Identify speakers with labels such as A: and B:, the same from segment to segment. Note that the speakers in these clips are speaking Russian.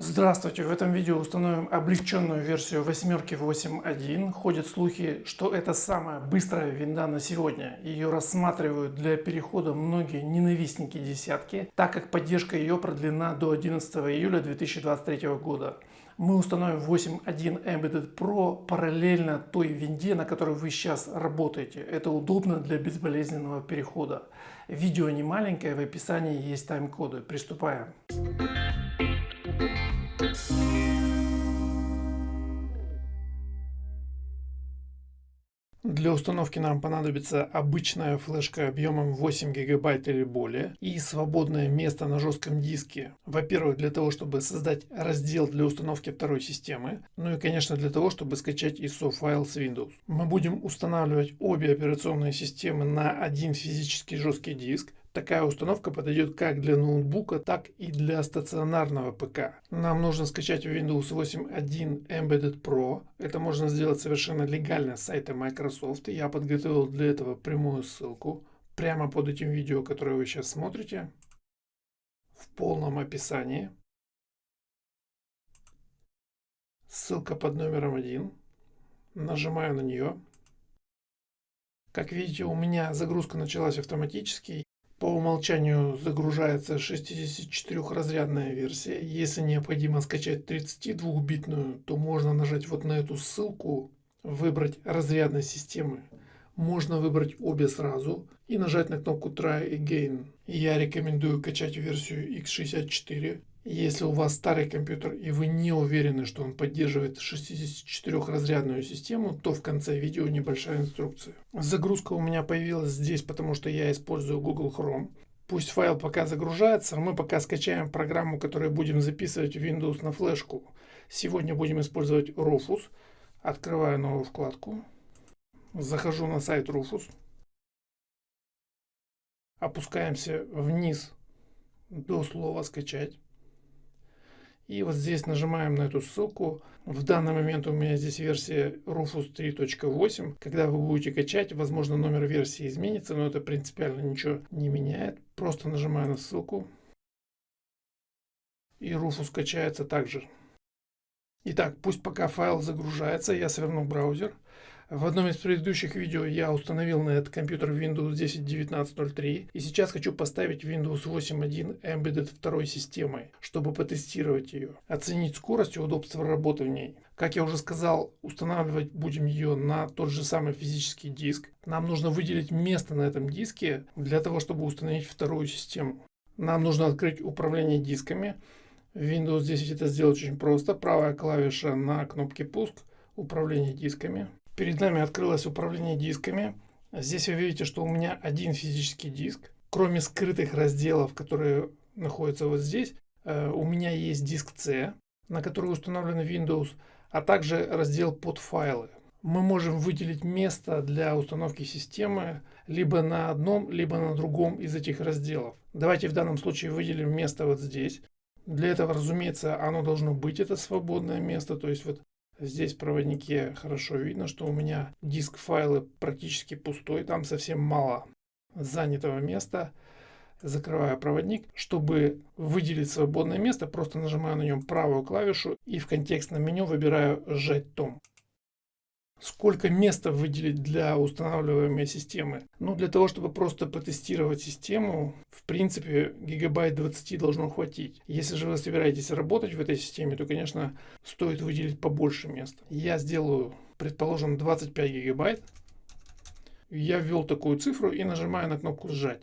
A: Здравствуйте! В этом видео установим облегченную версию 8.8.1. Ходят слухи, что это самая быстрая винда на сегодня. Ее рассматривают для перехода многие ненавистники десятки, так как поддержка ее продлена до 11 июля 2023 года. Мы установим 8.1 Embedded Pro параллельно той винде, на которой вы сейчас работаете. Это удобно для безболезненного перехода. Видео не маленькое, в описании есть тайм-коды. Приступаем. Для установки нам понадобится обычная флешка объемом 8 гигабайт или более и свободное место на жестком диске. Во-первых, для того, чтобы создать раздел для установки второй системы, ну и конечно для того, чтобы скачать ISO файл с Windows. Мы будем устанавливать обе операционные системы на один физический жесткий диск. Такая установка подойдет как для ноутбука, так и для стационарного ПК. Нам нужно скачать Windows 8.1 Embedded Pro. Это можно сделать совершенно легально с сайта Microsoft. Я подготовил для этого прямую ссылку прямо под этим видео, которое вы сейчас смотрите, в полном описании. Ссылка под номером 1. Нажимаю на нее. Как видите, у меня загрузка началась автоматически. По умолчанию загружается 64-разрядная версия. Если необходимо скачать 32-битную, то можно нажать вот на эту ссылку, выбрать разрядной системы. Можно выбрать обе сразу и нажать на кнопку Try Again. Я рекомендую качать версию x64. Если у вас старый компьютер и вы не уверены, что он поддерживает 64-разрядную систему, то в конце видео небольшая инструкция. Загрузка у меня появилась здесь, потому что я использую Google Chrome. Пусть файл пока загружается, мы пока скачаем программу, которую будем записывать в Windows на флешку. Сегодня будем использовать Rufus. Открываю новую вкладку. Захожу на сайт Rufus. Опускаемся вниз до слова «Скачать». И вот здесь нажимаем на эту ссылку. В данный момент у меня здесь версия Rufus 3.8. Когда вы будете качать, возможно, номер версии изменится, но это принципиально ничего не меняет. Просто нажимаю на ссылку. И Rufus качается также. Итак, пусть пока файл загружается, я сверну браузер. В одном из предыдущих видео я установил на этот компьютер Windows 10 19.03 и сейчас хочу поставить Windows 8.1 Embedded второй системой, чтобы потестировать ее, оценить скорость и удобство работы в ней. Как я уже сказал, устанавливать будем ее на тот же самый физический диск. Нам нужно выделить место на этом диске для того, чтобы установить вторую систему. Нам нужно открыть управление дисками. В Windows 10 это сделать очень просто. Правая клавиша на кнопке «Пуск», управление дисками. Перед нами открылось управление дисками. Здесь вы видите, что у меня один физический диск. Кроме скрытых разделов, которые находятся вот здесь, у меня есть диск C, на который установлен Windows, а также раздел под файлы. Мы можем выделить место для установки системы либо на одном, либо на другом из этих разделов. Давайте в данном случае выделим место вот здесь. Для этого, разумеется, оно должно быть, это свободное место, то есть вот здесь в проводнике хорошо видно, что у меня диск файлы практически пустой, там совсем мало занятого места. Закрываю проводник. Чтобы выделить свободное место, просто нажимаю на нем правую клавишу и в контекстном меню выбираю «Сжать том». Сколько места выделить для устанавливаемой системы? Ну, для того, чтобы просто потестировать систему, в принципе, гигабайт 20 должно хватить. Если же вы собираетесь работать в этой системе, то, конечно, стоит выделить побольше места. Я сделаю, предположим, 25 гигабайт. Я ввел такую цифру и нажимаю на кнопку «Сжать».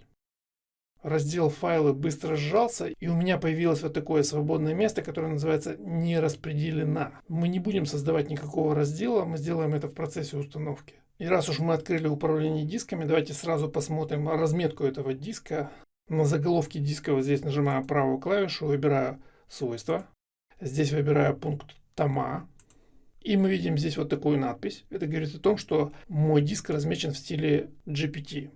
A: Раздел «Файлы» быстро сжался, и у меня появилось вот такое свободное место, которое называется «Не распределена». Мы не будем создавать никакого раздела, мы сделаем это в процессе установки. И раз уж мы открыли управление дисками, давайте сразу посмотрим разметку этого диска. На заголовке диска вот здесь нажимаю правую клавишу, выбираю «Свойства». Здесь выбираю пункт «Тома». И мы видим здесь вот такую надпись. Это говорит о том, что мой диск размечен в стиле GPT.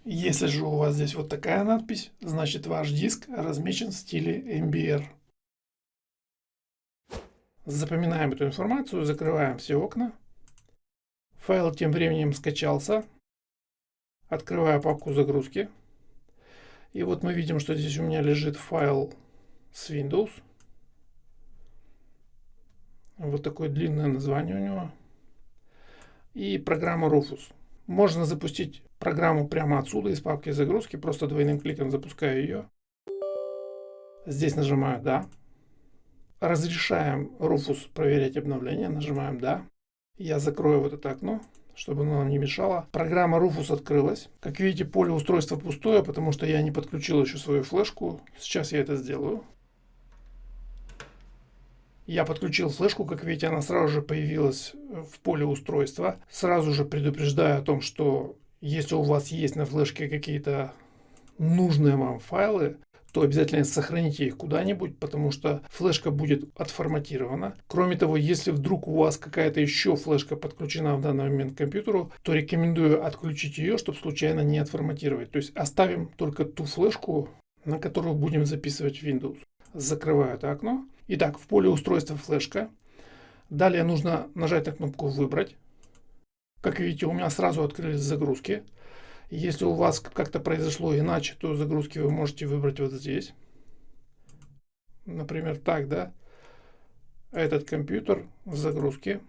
A: Если же у вас здесь вот такая надпись, значит ваш диск размечен в стиле MBR. Запоминаем эту информацию, закрываем все окна. Файл тем временем скачался. Открываю папку загрузки. И вот мы видим, что здесь у меня лежит файл с Windows. Вот такое длинное название у него. И программа Rufus. Можно запустить программу прямо отсюда, из папки загрузки. Просто двойным кликом запускаю ее. Здесь нажимаю «Да». Разрешаем Rufus проверять обновления. Нажимаем «Да». Я закрою вот это окно, чтобы оно нам не мешало. Программа Rufus открылась. Как видите, поле устройства пустое, потому что я не подключил еще свою флешку. Сейчас я это сделаю. Я подключил флешку, как видите, она сразу же появилась в поле устройства. Сразу же предупреждаю о том, что если у вас есть на флешке какие-то нужные вам файлы, то обязательно сохраните их куда-нибудь, потому что флешка будет отформатирована. Кроме того, если вдруг у вас какая-то еще флешка подключена в данный момент к компьютеру, то рекомендую отключить ее, чтобы случайно не отформатировать. То есть оставим только ту флешку, на которую будем записывать Windows. Закрываю это окно. Итак, в поле устройства флешка. Далее нужно нажать на кнопку «Выбрать». Как видите, у меня сразу открылись загрузки. Если у вас как-то произошло иначе, то загрузки вы можете выбрать вот здесь. Например, так, да. Этот компьютер в загрузке.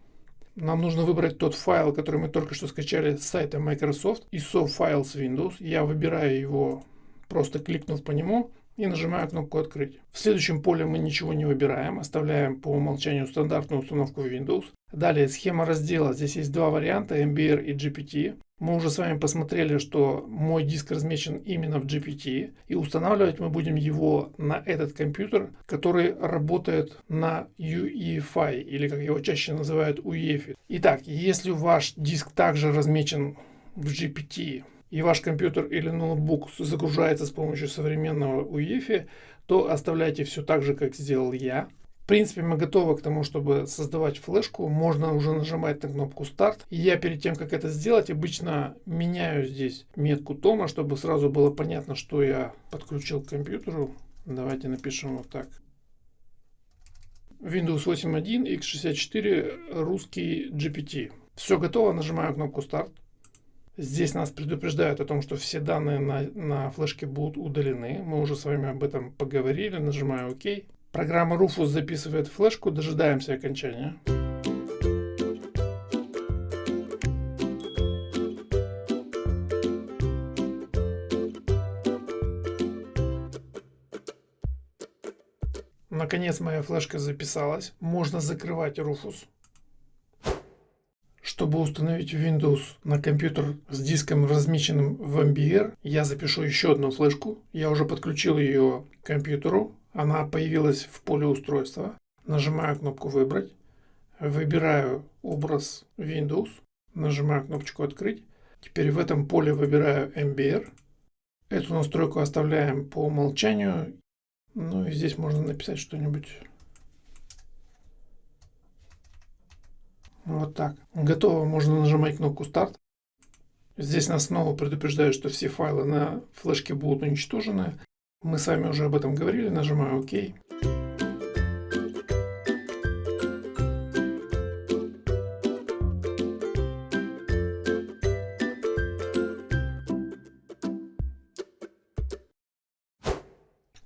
A: Нам нужно выбрать тот файл, который мы только что скачали с сайта Microsoft. ISO Files Windows. Я выбираю его, просто кликнув по нему. И нажимаю кнопку «Открыть». В следующем поле мы ничего не выбираем, оставляем по умолчанию стандартную установку Windows. Далее схема раздела. Здесь есть два варианта, MBR и GPT. Мы уже с вами посмотрели, что мой диск размещен именно в GPT. И устанавливать мы будем его на этот компьютер, который работает на UEFI, или как его чаще называют UEFI. Итак, если ваш диск также размещен в GPT, и ваш компьютер или ноутбук загружается с помощью современного UEFI, то оставляйте все так же, как сделал я. В принципе, мы готовы к тому, чтобы создавать флешку. Можно уже нажимать на кнопку «Старт». И я перед тем, как это сделать, обычно меняю здесь метку тома, чтобы сразу было понятно, что я подключил к компьютеру. Давайте напишем вот так. Windows 8.1, x64, русский GPT. Все готово, нажимаю кнопку «Старт». Здесь нас предупреждают о том, что все данные на флешке будут удалены. Мы уже с вами об этом поговорили. Нажимаю ОК. Программа Rufus записывает флешку. Дожидаемся окончания. Наконец моя флешка записалась. Можно закрывать Rufus. Чтобы установить Windows на компьютер с диском, размещенным в MBR, я запишу еще одну флешку. Я уже подключил ее к компьютеру. Она появилась в поле устройства. Нажимаю кнопку «Выбрать». Выбираю образ Windows. Нажимаю кнопочку «Открыть». Теперь в этом поле выбираю MBR. Эту настройку оставляем по умолчанию. Ну и здесь можно написать что-нибудь. Вот так. Готово. Можно нажимать кнопку «Старт». Здесь нас снова предупреждают, что все файлы на флешке будут уничтожены. Мы с вами уже об этом говорили. Нажимаю «Ок».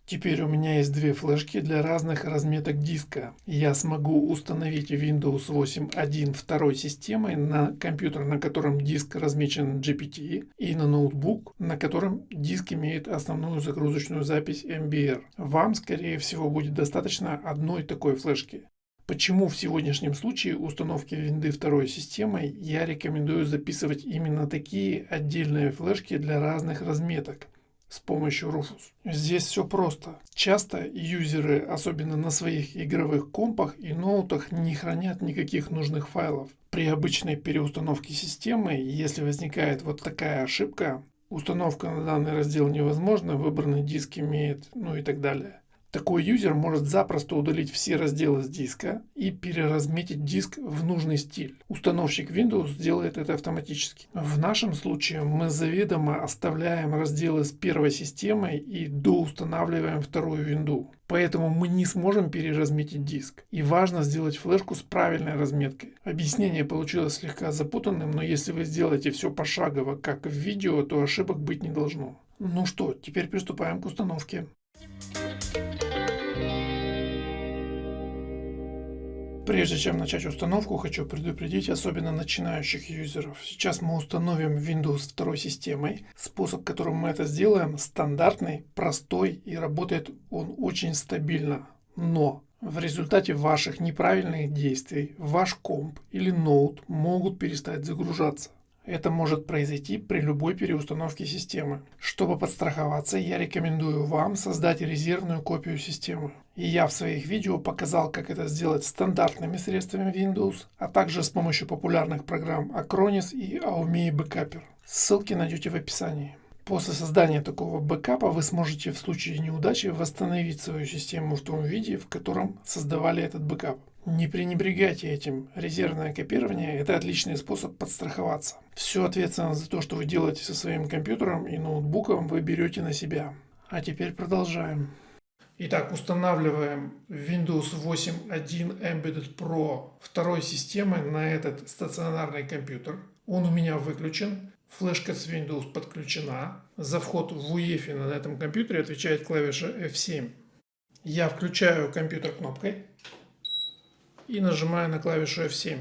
A: Теперь у меня есть две флешки для разных разметок диска. Я смогу установить Windows 8.1 второй системой на компьютер, на котором диск размещен GPT, и на ноутбук, на котором диск имеет основную загрузочную запись MBR. Вам, скорее всего, будет достаточно одной такой флешки. Почему в сегодняшнем случае установки винды второй системой я рекомендую записывать именно такие отдельные флешки для разных разметок с помощью Rufus? Здесь все просто. Часто юзеры, особенно на своих игровых компах и ноутах, не хранят никаких нужных файлов. При обычной переустановке системы, если возникает вот такая ошибка, установка на данный раздел невозможна, выбранный диск имеет, ну и так далее. Такой юзер может запросто удалить все разделы с диска и переразметить диск в нужный стиль. Установщик Windows сделает это автоматически. В нашем случае мы заведомо оставляем разделы с первой системой и доустанавливаем вторую винду. Поэтому мы не сможем переразметить диск. И важно сделать флешку с правильной разметкой. Объяснение получилось слегка запутанным, но если вы сделаете все пошагово, как в видео, то ошибок быть не должно. Ну что, теперь приступаем к установке. Прежде чем начать установку, хочу предупредить особенно начинающих юзеров. Сейчас мы установим Windows 2 системой. Способ, которым мы это сделаем, стандартный, простой и работает он очень стабильно. Но в результате ваших неправильных действий ваш комп или ноут могут перестать загружаться. Это может произойти при любой переустановке системы. Чтобы подстраховаться, я рекомендую вам создать резервную копию системы. И я в своих видео показал, как это сделать стандартными средствами Windows, а также с помощью популярных программ Acronis и Aumei Backuper. Ссылки найдете в описании. После создания такого бэкапа вы сможете в случае неудачи восстановить свою систему в том виде, в котором создавали этот бэкап. Не пренебрегайте этим. Резервное копирование – это отличный способ подстраховаться. Всю ответственность за то, что вы делаете со своим компьютером и ноутбуком, вы берете на себя. А теперь продолжаем. Итак, устанавливаем Windows 8.1 Embedded Pro второй системы на этот стационарный компьютер. Он у меня выключен. Флешка с Windows подключена. За вход в UEFI на этом компьютере отвечает клавиша F7. Я включаю компьютер кнопкой и нажимаю на клавишу F7.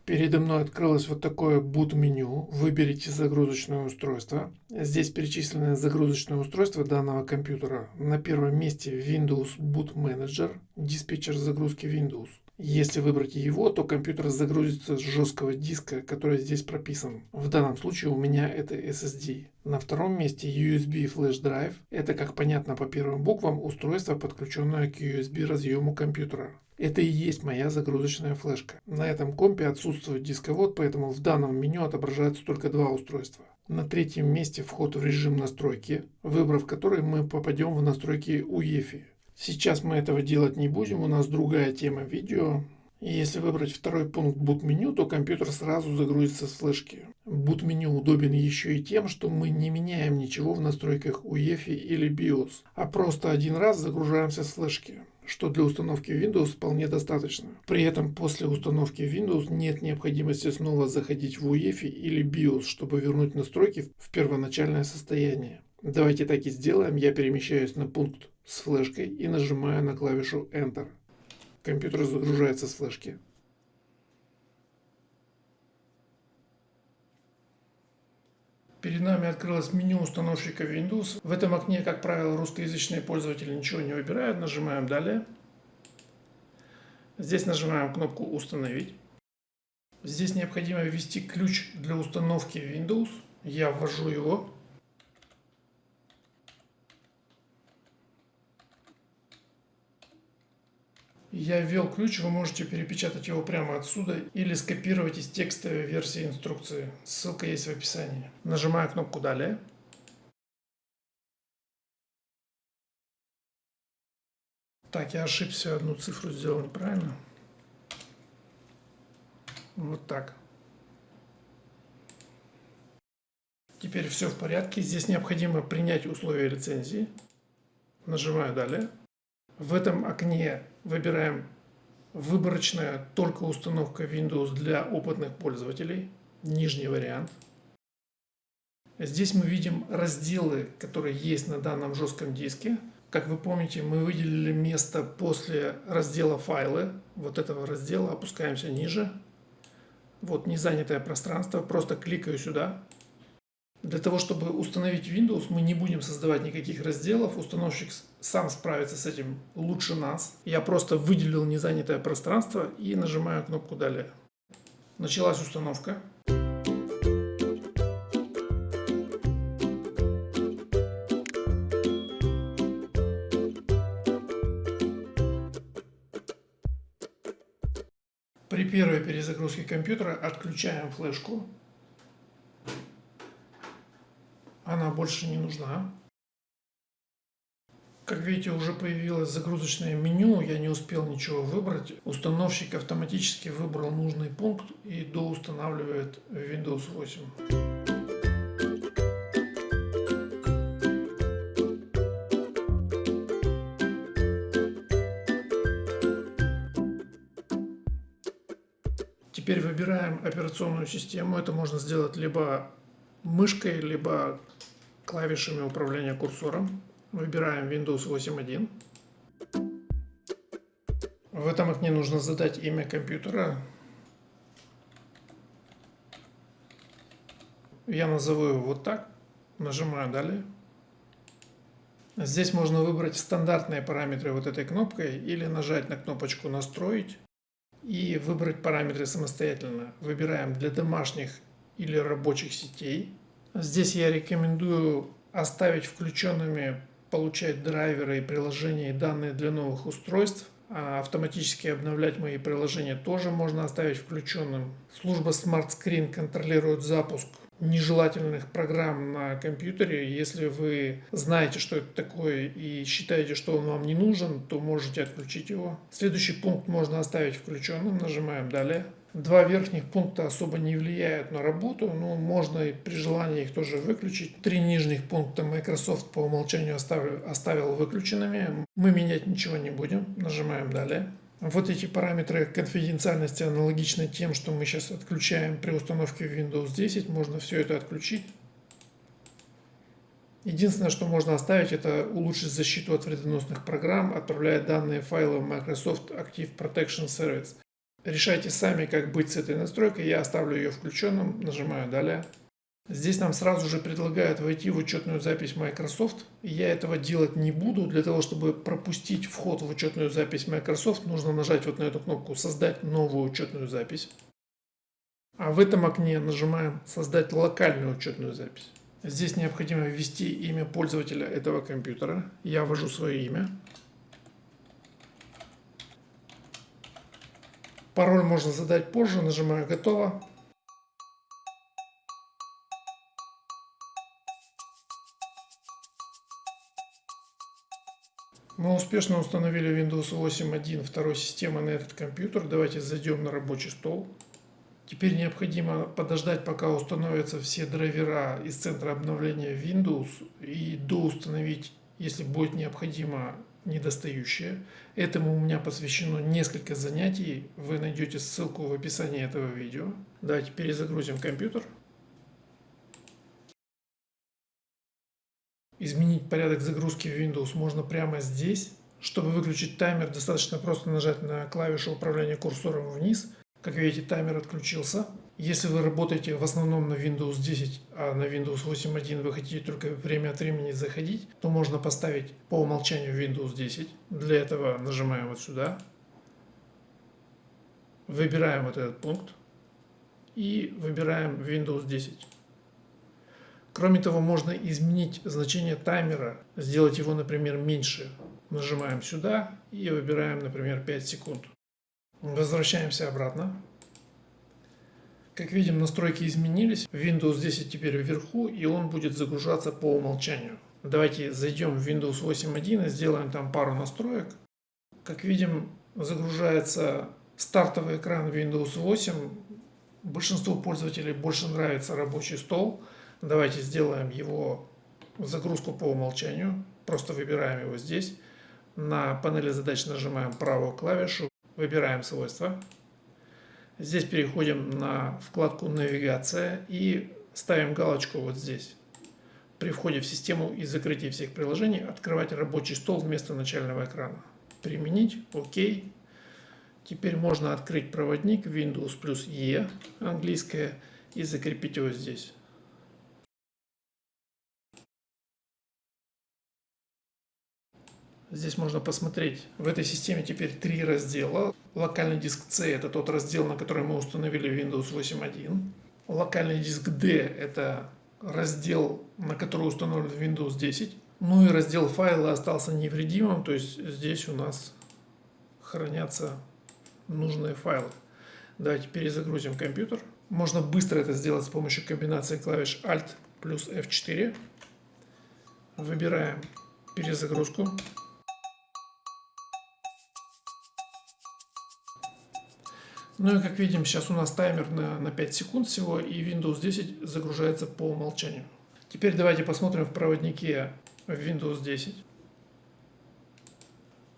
A: Передо мной открылось вот такое boot-меню. Выберите загрузочное устройство. Здесь перечислены загрузочные устройства данного компьютера. На первом месте Windows Boot Manager, диспетчер загрузки Windows. Если выбрать его, то компьютер загрузится с жесткого диска, который здесь прописан. В данном случае у меня это SSD. На втором месте USB Flash Drive. Это, как понятно по первым буквам, устройство, подключенное к USB разъему компьютера. Это и есть моя загрузочная флешка. На этом компе отсутствует дисковод, поэтому в данном меню отображаются только два устройства. На третьем месте вход в режим настройки, выбрав который мы попадем в настройки UEFI. Сейчас мы этого делать не будем, у нас другая тема видео. И если выбрать второй пункт Boot меню, то компьютер сразу загрузится с флешки. Boot меню удобен еще и тем, что мы не меняем ничего в настройках UEFI или BIOS, а просто один раз загружаемся с флешки, что для установки Windows вполне достаточно. При этом после установки Windows нет необходимости снова заходить в UEFI или BIOS, чтобы вернуть настройки в первоначальное состояние. Давайте так и сделаем. Я перемещаюсь на пункт с флешкой и нажимаю на клавишу Enter. Компьютер загружается с флешки. Перед нами открылось меню установщика Windows. В этом окне, как правило, русскоязычные пользователи ничего не выбирают. Нажимаем «Далее». Здесь нажимаем кнопку «Установить». Здесь необходимо ввести ключ для установки Windows. Я ввожу его. Я ввел ключ, вы можете перепечатать его прямо отсюда или скопировать из текстовой версии инструкции. Ссылка есть в описании. Нажимаю кнопку «Далее». Так, я ошибся, одну цифру сделал неправильно. Вот так. Теперь все в порядке. Здесь необходимо принять условия лицензии. Нажимаю «Далее». В этом окне выбираем выборочная только установка Windows для опытных пользователей. Нижний вариант. Здесь мы видим разделы, которые есть на данном жестком диске. Как вы помните, мы выделили место после раздела «Файлы». Вот этого раздела опускаемся ниже. Вот незанятое пространство. Просто кликаю сюда. Для того, чтобы установить Windows, мы не будем создавать никаких разделов. Установщик сам справится с этим лучше нас. Я просто выделил незанятое пространство и нажимаю кнопку «Далее». Началась установка. При первой перезагрузке компьютера отключаем флешку. Она больше не нужна. Как видите, уже появилось загрузочное меню, я не успел ничего выбрать. Установщик автоматически выбрал нужный пункт и доустанавливает Windows 8. Теперь выбираем операционную систему. Это можно сделать либо мышкой, либо клавишами управления курсором. Выбираем Windows 8.1. В этом окне нужно задать имя компьютера. Я назову его вот так. Нажимаю «Далее». Здесь можно выбрать стандартные параметры вот этой кнопкой или нажать на кнопочку «Настроить» и выбрать параметры самостоятельно. Выбираем для домашних или рабочих сетей. Здесь я рекомендую оставить включенными получать драйверы и приложения и данные для новых устройств. А автоматически обновлять мои приложения тоже можно оставить включенным. Служба Smart Screen контролирует запуск нежелательных программ на компьютере. Если вы знаете, что это такое и считаете, что он вам не нужен, то можете отключить его. Следующий пункт можно оставить включенным. Нажимаем «Далее». Два верхних пункта особо не влияют на работу, но можно и при желании их тоже выключить. Три нижних пункта Microsoft по умолчанию оставил выключенными. Мы менять ничего не будем. Нажимаем «Далее». Вот эти параметры конфиденциальности аналогичны тем, что мы сейчас отключаем при установке Windows 10. Можно все это отключить. Единственное, что можно оставить, это улучшить защиту от вредоносных программ, отправляя данные файлы в Microsoft Active Protection Service. Решайте сами, как быть с этой настройкой. Я оставлю ее включенным. Нажимаю «Далее». Здесь нам сразу же предлагают войти в учетную запись Microsoft. Я этого делать не буду. Для того, чтобы пропустить вход в учетную запись Microsoft, нужно нажать вот на эту кнопку «Создать новую учетную запись». А в этом окне нажимаем «Создать локальную учетную запись». Здесь необходимо ввести имя пользователя этого компьютера. Я ввожу свое имя. Пароль можно задать позже. Нажимаю «Готово». Мы успешно установили Windows 8.1 второй системы на этот компьютер. Давайте зайдем на рабочий стол. Теперь необходимо подождать, пока установятся все драйвера из центра обновления Windows и доустановить, если будет необходимо, недостающие. Этому у меня посвящено несколько занятий. Вы найдете ссылку в описании этого видео. Давайте перезагрузим компьютер. Изменить порядок загрузки Windows можно прямо здесь. Чтобы выключить таймер, достаточно просто нажать на клавишу управления курсором вниз. Как видите, таймер отключился. Если вы работаете в основном на Windows 10, а на Windows 8.1 вы хотите только время от времени заходить, то можно поставить по умолчанию Windows 10. Для этого нажимаем вот сюда. Выбираем вот этот пункт. И выбираем Windows 10. Кроме того, можно изменить значение таймера, сделать его, например, меньше. Нажимаем сюда и выбираем, например, 5 секунд. Возвращаемся обратно. Как видим, настройки изменились. Windows 10 теперь вверху, и он будет загружаться по умолчанию. Давайте зайдем в Windows 8.1 и сделаем там пару настроек. Как видим, загружается стартовый экран Windows 8. Большинству пользователей больше нравится рабочий стол. Давайте сделаем его загрузку по умолчанию. Просто выбираем его здесь. На панели задач нажимаем правую клавишу. Выбираем свойства. Здесь переходим на вкладку «Навигация» и ставим галочку вот здесь. При входе в систему и закрытии всех приложений открывать рабочий стол вместо начального экрана. Применить. ОК. Теперь можно открыть проводник Windows плюс E, английское, и закрепить его здесь. Здесь можно посмотреть, в этой системе теперь 3 раздела. Локальный диск C – это тот раздел, на который мы установили Windows 8.1. Локальный диск D – это раздел, на который установлен Windows 10. Ну и раздел файлы остался невредимым, то есть здесь у нас хранятся нужные файлы. Давайте перезагрузим компьютер. Можно быстро это сделать с помощью комбинации клавиш Alt плюс F4. Выбираем перезагрузку. Ну и как видим, сейчас у нас таймер на 5 секунд всего, и Windows 10 загружается по умолчанию. Теперь давайте посмотрим в проводнике Windows 10.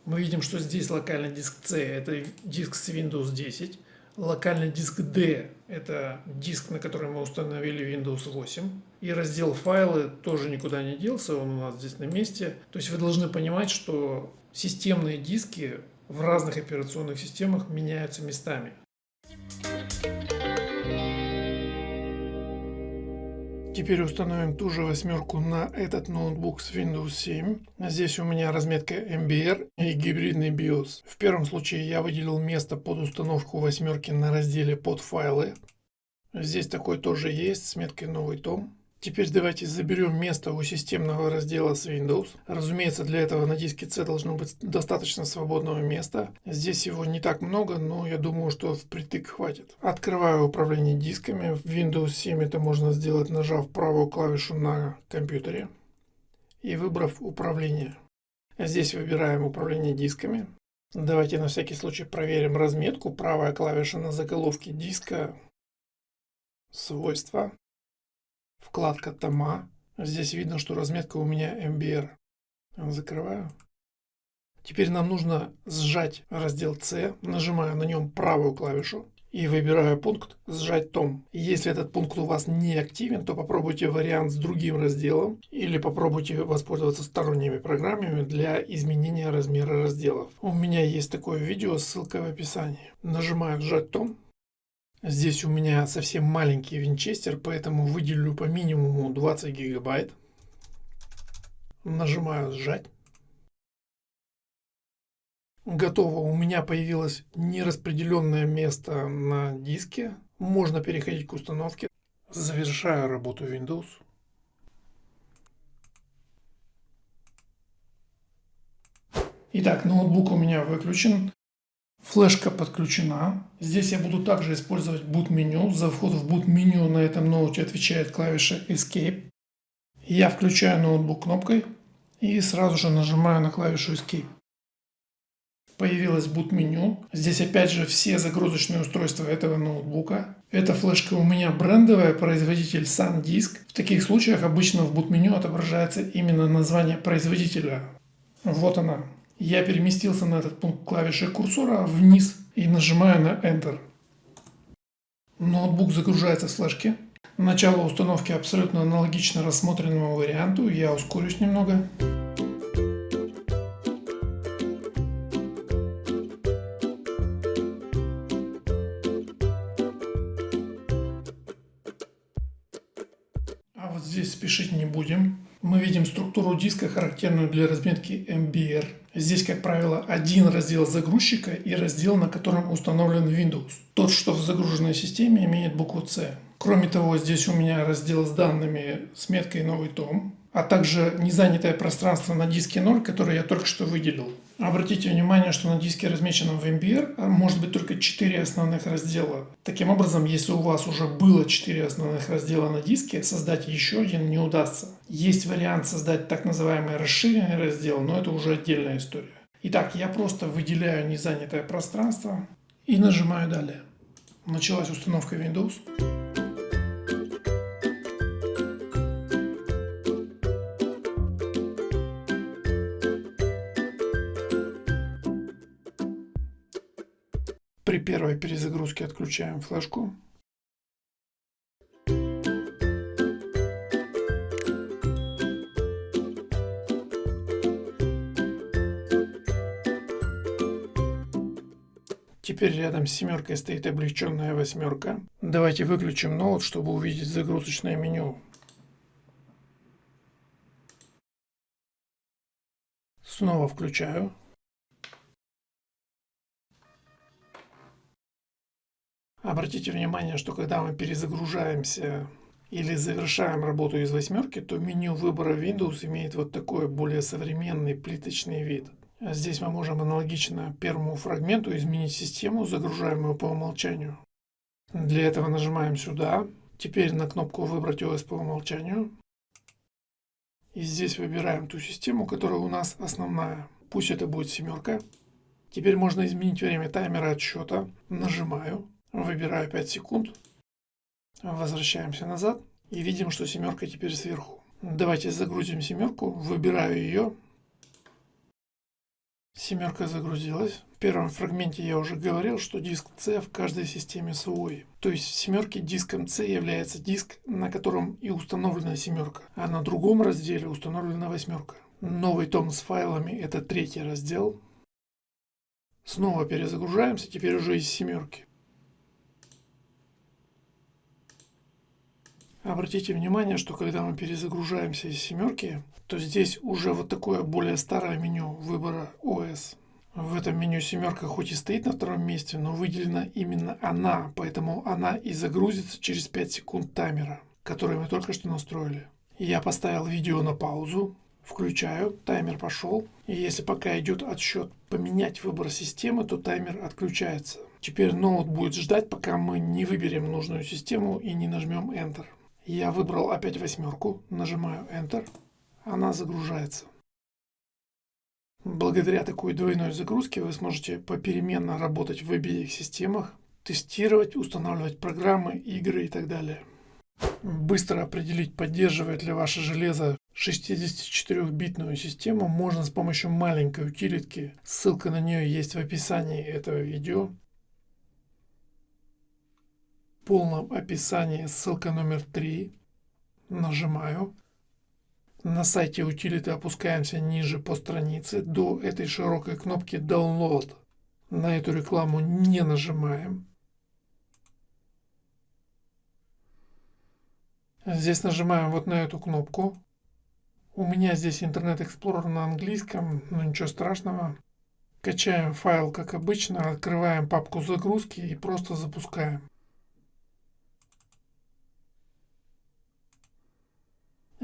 A: Мы видим, что здесь локальный диск C, это диск с Windows 10, Локальный диск D – это диск, на который мы установили Windows 8. И раздел «Файлы» тоже никуда не делся, он у нас здесь на месте. То есть вы должны понимать, что системные диски в разных операционных системах меняются местами. Теперь установим ту же восьмерку на этот ноутбук с Windows 7. Здесь у меня разметка MBR и гибридный BIOS. В первом случае я выделил место под установку восьмерки на разделе под файлы. Здесь такой тоже есть с меткой «Новый том». Теперь давайте заберем место у системного раздела с Windows. Разумеется, для этого на диске C должно быть достаточно свободного места. Здесь его не так много, но я думаю, что впритык хватит. Открываю управление дисками. В Windows 7 это можно сделать, нажав правую клавишу на компьютере и выбрав управление. Здесь выбираем управление дисками. Давайте на всякий случай проверим разметку. Правая клавиша на заголовке диска. Свойства. Вкладка «Тома». Здесь видно, что разметка у меня MBR. Закрываю. Теперь нам нужно сжать раздел C. Нажимаю на нем правую клавишу и выбираю пункт «Сжать том». Если этот пункт у вас не активен, то попробуйте вариант с другим разделом или попробуйте воспользоваться сторонними программами для изменения размера разделов. У меня есть такое видео, ссылка в описании. Нажимаю «Сжать том». Здесь у меня совсем маленький винчестер, поэтому выделю по минимуму 20 гигабайт. Нажимаю «Сжать». Готово. У меня появилось нераспределенное место на диске. Можно переходить к установке. Завершаю работу Windows. Итак, ноутбук у меня выключен. Флешка подключена. Здесь я буду также использовать boot-меню. За вход в boot-меню на этом ноуте отвечает клавиша Escape. Я включаю ноутбук кнопкой и сразу же нажимаю на клавишу Escape. Появилось boot-меню. Здесь опять же все загрузочные устройства этого ноутбука. Эта флешка у меня брендовая, производитель SanDisk. В таких случаях обычно в boot-меню отображается именно название производителя. Вот она. Я переместился на этот пункт клавишей курсора вниз и нажимаю на Enter. Ноутбук загружается с флешки. Начало установки абсолютно аналогично рассмотренному варианту. Я ускорюсь немного. А вот здесь спешить не будем. Мы видим структуру диска, характерную для разметки MBR. Здесь, как правило, один раздел загрузчика и раздел, на котором установлен Windows. Тот, что в загруженной системе, имеет букву C. Кроме того, здесь у меня раздел с данными с меткой «Новый том», а также незанятое пространство на диске 0, которое я только что выделил. Обратите внимание, что на диске, размеченном в MBR, может быть только 4 основных раздела. Таким образом, если у вас уже было 4 основных раздела на диске, создать еще один не удастся. Есть вариант создать так называемый расширенный раздел, но это уже отдельная история. Итак, я просто выделяю незанятое пространство и нажимаю «Далее». Началась установка Windows. При первой перезагрузке отключаем флешку. Теперь рядом с семеркой стоит облегченная восьмерка. Давайте выключим ноут, чтобы увидеть загрузочное меню. Снова включаю. Обратите внимание, что когда мы перезагружаемся или завершаем работу из восьмерки, то меню выбора Windows имеет вот такой более современный плиточный вид. Здесь мы можем аналогично первому фрагменту изменить систему, загружаемую по умолчанию. Для этого нажимаем сюда. Теперь на кнопку «Выбрать ОС по умолчанию». И здесь выбираем ту систему, которая у нас основная. Пусть это будет семерка. Теперь можно изменить время таймера отсчета. Нажимаю. Выбираю 5 секунд. Возвращаемся назад. И видим, что семерка теперь сверху. Давайте загрузим семерку. Выбираю ее. Семерка загрузилась. первом фрагменте я уже говорил, что диск C в каждой системе свой. То есть в семерке диском C является диск, на котором и установлена семерка, а на другом разделе установлена восьмерка. Новый том с файлами — это третий раздел. Снова перезагружаемся, теперь уже из семерки. Обратите внимание, что когда мы перезагружаемся из семерки, то здесь уже вот такое более старое меню выбора OS. В этом меню семерка хоть и стоит на втором месте, но выделена именно она, поэтому она и загрузится через 5 секунд таймера, который мы только что настроили. Я поставил видео на паузу, включаю, таймер пошел, и если пока идет отсчет поменять выбор системы, то таймер отключается. Теперь ноут будет ждать, пока мы не выберем нужную систему и не нажмем Enter. Я выбрал опять восьмерку, нажимаю Enter, она загружается. Благодаря такой двойной загрузке вы сможете попеременно работать в обеих системах, тестировать, устанавливать программы, игры и так далее. Быстро определить, поддерживает ли ваше железо 64-битную систему, можно с помощью маленькой утилитки. Ссылка на нее есть в описании этого видео. В полном описании ссылка номер 3. Нажимаю. На сайте утилиты опускаемся ниже по странице до этой широкой кнопки Download. На эту рекламу не нажимаем. Здесь нажимаем вот на эту кнопку. У меня здесь Internet Explorer на английском, но ничего страшного. Качаем файл как обычно, открываем папку загрузки и просто запускаем.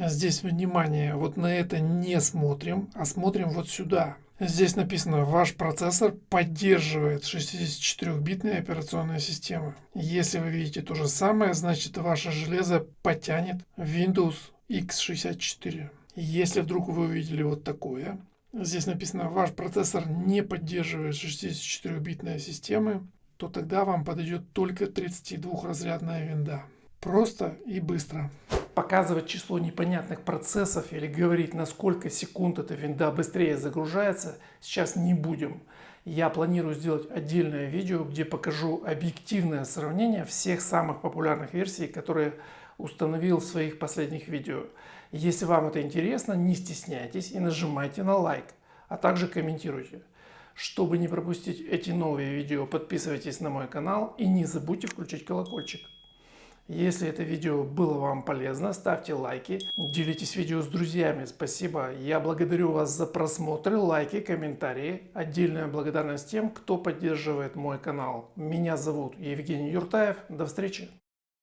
A: Здесь, внимание, вот на это не смотрим, а смотрим вот сюда. Здесь написано: ваш процессор поддерживает 64-битные операционные системы. Если вы видите то же самое, значит ваше железо потянет Windows x64. Если вдруг вы увидели вот такое, здесь написано: ваш процессор не поддерживает 64-битные системы, то тогда вам подойдет только 32-разрядная винда. Просто и быстро. Показывать число непонятных процессов или говорить, на сколько секунд эта винда быстрее загружается, сейчас не будем. Я планирую сделать отдельное видео, где покажу объективное сравнение всех самых популярных версий, которые установил в своих последних видео. Если вам это интересно, не стесняйтесь и нажимайте на лайк, а также комментируйте. Чтобы не пропустить эти новые видео, подписывайтесь на мой канал и не забудьте включить колокольчик. Если это видео было вам полезно, ставьте лайки, делитесь видео с друзьями. Спасибо. Я благодарю вас за просмотры, лайки, комментарии. Отдельная благодарность тем, кто поддерживает мой канал. Меня зовут Евгений Юртаев. До встречи.